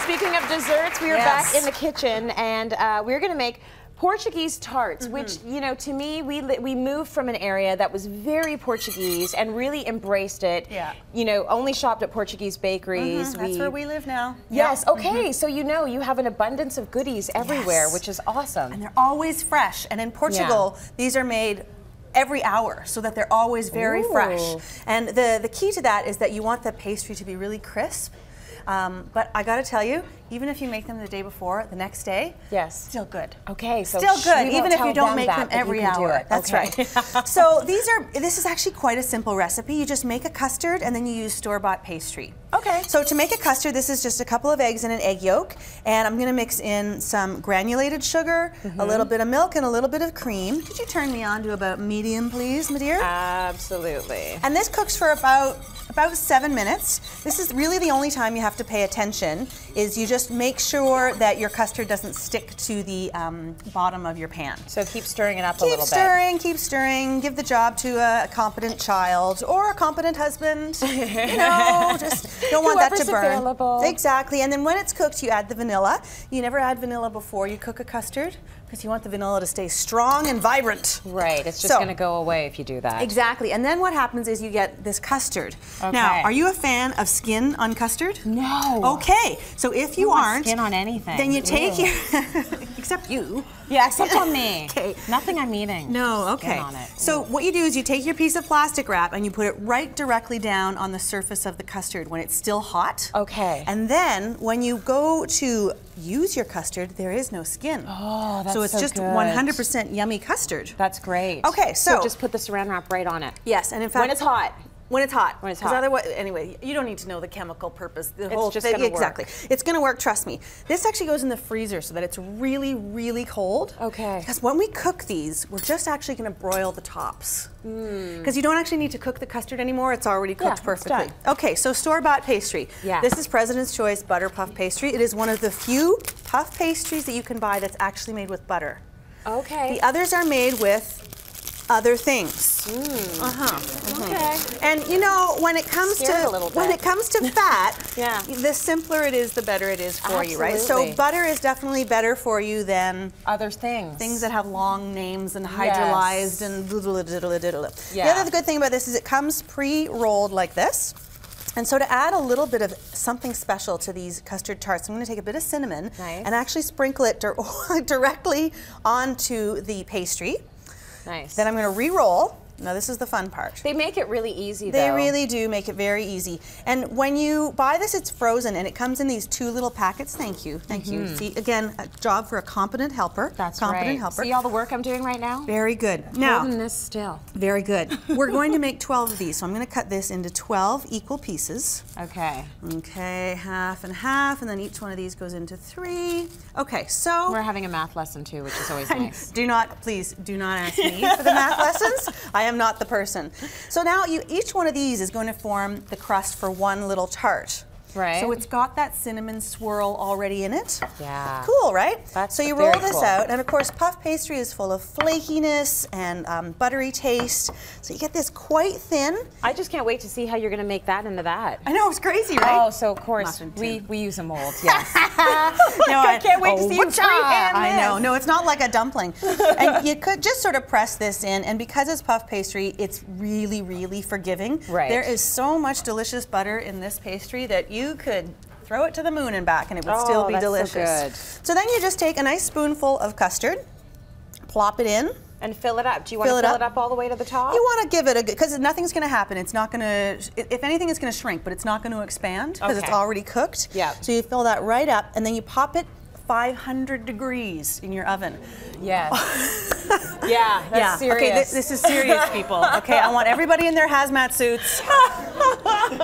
Speaking of desserts, we are back in the kitchen, and we're going to make Portuguese tarts, which, you know, to me, we moved from an area that was very Portuguese and really embraced it. Yeah. You know, only shopped at Portuguese bakeries. That's where we live now. Yes, okay, so you know, you have an abundance of goodies everywhere, which is awesome. And they're always fresh. And in Portugal, these are made every hour, so that they're always very fresh. And the key to that is that you want the pastry to be really crisp. But I gotta tell you, even if you make them the day before, the next day, still good. Okay, so still good, even if you don't make them every hour. That's right. So this is actually quite a simple recipe. You just make a custard and then you use store-bought pastry. Okay. So to make a custard, this is just a couple of eggs and an egg yolk, and I'm gonna mix in some granulated sugar, a little bit of milk, and a little bit of cream. Could you turn me on to about medium, please, my dear? Absolutely. And this cooks for about 7 minutes. This is really the only time you have to pay attention, is you just make sure that your custard doesn't stick to the bottom of your pan. So keep stirring it up a little bit. Keep stirring, give the job to a competent child or a competent husband. You know, just don't want that to burn. Available. Exactly, and then when it's cooked, you add the vanilla. You never add vanilla before you cook a custard, because you want the vanilla to stay strong and vibrant. Right, it's just gonna go away if you do that. Exactly, and then what happens is you get this custard. Now, are you a fan of skin on custard? No. Okay, so if you aren't, skin on anything, then you take your, except you. Yeah, except on me. Okay. Nothing I'm eating. No, okay. On it. So what you do is you take your piece of plastic wrap and you put it right directly down on the surface of the custard when it's still hot. Okay. And then when you go to use your custard, there is no skin. Oh, that's so it's just 100% yummy custard. That's great. Okay, so just put the saran wrap right on it. Yes, and in fact, when it's hot. When it's hot. When it's hot. Otherwise, anyway, you don't need to know the chemical purpose. The whole just thing. gonna Exactly. work. It's going to work, trust me. This actually goes in the freezer so that it's really, really cold. Okay. Because when we cook these, we're just actually going to broil the tops. Because you don't actually need to cook the custard anymore. It's already cooked perfectly. Okay, so store-bought pastry. Yeah. This is President's Choice Butter Puff Pastry. It is one of the few puff pastries that you can buy that's actually made with butter. Okay. The others are made with other things. Okay. And you know, when it comes to fat, the simpler it is, the better it is for you, right? So butter is definitely better for you than other things. Things that have long names and hydrolyzed and The other good thing about this is it comes pre-rolled like this. And so to add a little bit of something special to these custard tarts, I'm going to take a bit of cinnamon and actually sprinkle it directly onto the pastry. Nice. Then I'm going to re-roll. Now this is the fun part. They make it really easy, though. They really do make it very easy. And when you buy this, it's frozen, and it comes in these 2 little packets. Thank you. Thank you. See, again, a job for a competent helper. That's competent helper. See all the work I'm doing right now? Very good. Now, holding this still. Very good. We're going to make 12 of these, so I'm going to cut this into 12 equal pieces. Okay. Okay, half and half, and then each one of these goes into 3. Okay, so we're having a math lesson too, which is always nice. Please do not ask me for the math lessons. I am not the person. So now each one of these is going to form the crust for one little tart. Right. So it's got that cinnamon swirl already in it. Yeah. Cool, right? So you roll this out, and of course puff pastry is full of flakiness and buttery taste. So you get this quite thin. I just can't wait to see how you're going to make that into that. I know, it's crazy, right? Oh, so of course we use a mold, yes. No, I can't wait to see you freehand I know. No, it's not like a dumpling. And you could just sort of press this in, and because it's puff pastry, it's really, really forgiving. Right. There is so much delicious butter in this pastry that you could throw it to the moon and back and it would still be delicious. So then you just take a nice spoonful of custard, plop it in. And fill it up. Do you want to fill it up all the way to the top? You want to give it a good, because nothing's going to happen. It's not going to, if anything, it's going to shrink, but it's not going to expand because it's already cooked. Yeah. So you fill that right up and then you pop it 500 degrees in your oven. Yes. Yeah, that's serious. Okay, this is serious, people. Okay, I want everybody in their hazmat suits.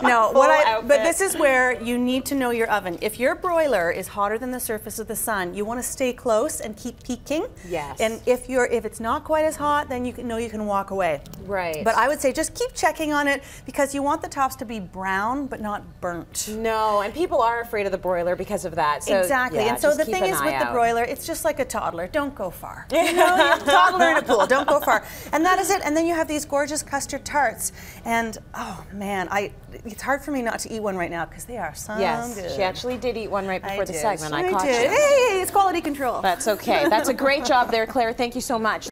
No, but this is where you need to know your oven. If your broiler is hotter than the surface of the sun, you want to stay close and keep peeking. Yes. And if it's not quite as hot, then you can walk away. Right. But I would say just keep checking on it because you want the tops to be brown but not burnt. No, and people are afraid of the broiler because of that. So, exactly. And so the thing is with the broiler, it's just like a toddler. Don't go far. You know, you're a toddler in a pool. Don't go far. And that is it. And then you have these gorgeous custard tarts. And oh man, it's hard for me not to eat one right now because they are so good. She actually did eat one right before the segment. I caught you. Hey, it's quality control. That's okay. That's a great job there, Claire. Thank you so much.